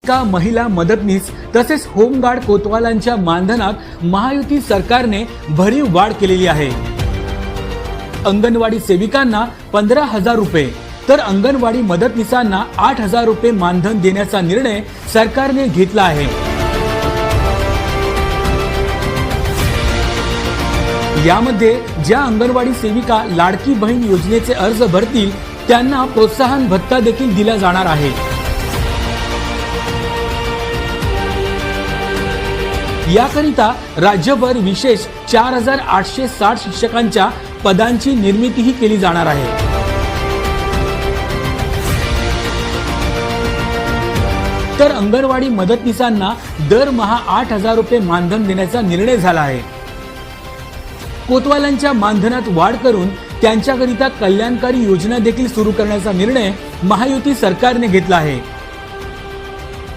सेविका, महिला मदतनीस तसेच होमगार्ड कोतवालांच्या मानधनात महायुती सरकारने भरीव वाढ केलेली आहे। अंगणवाडी सेविकांना 15,000 रुपये तर अंगणवाडी मदतनीसांना 8,000 रुपये मानधन देण्याचा निर्णय सरकारने घेतला आहे। यामध्ये ज्या अंगणवाडी सेविका लाडकी बहीण योजनेचे अर्ज भरतील त्यांना प्रोत्साहन भत्ता देखील दिला जाणार आहे। याकरिता राज्यभर विशेष 4,860 शिक्षकांच्या पदांची निर्मितीही केली जाणार आहे। तर अंगणवाडी मदतनीसांना दरमहा 8,000 रुपये मानधन देण्याचा निर्णय झाला आहे। कोतवालांच्या मानधनात वाढ करून त्यांच्याकरिता कल्याणकारी योजना देखील सुरू करण्याचा निर्णय महायुती सरकारने घेतला आहे।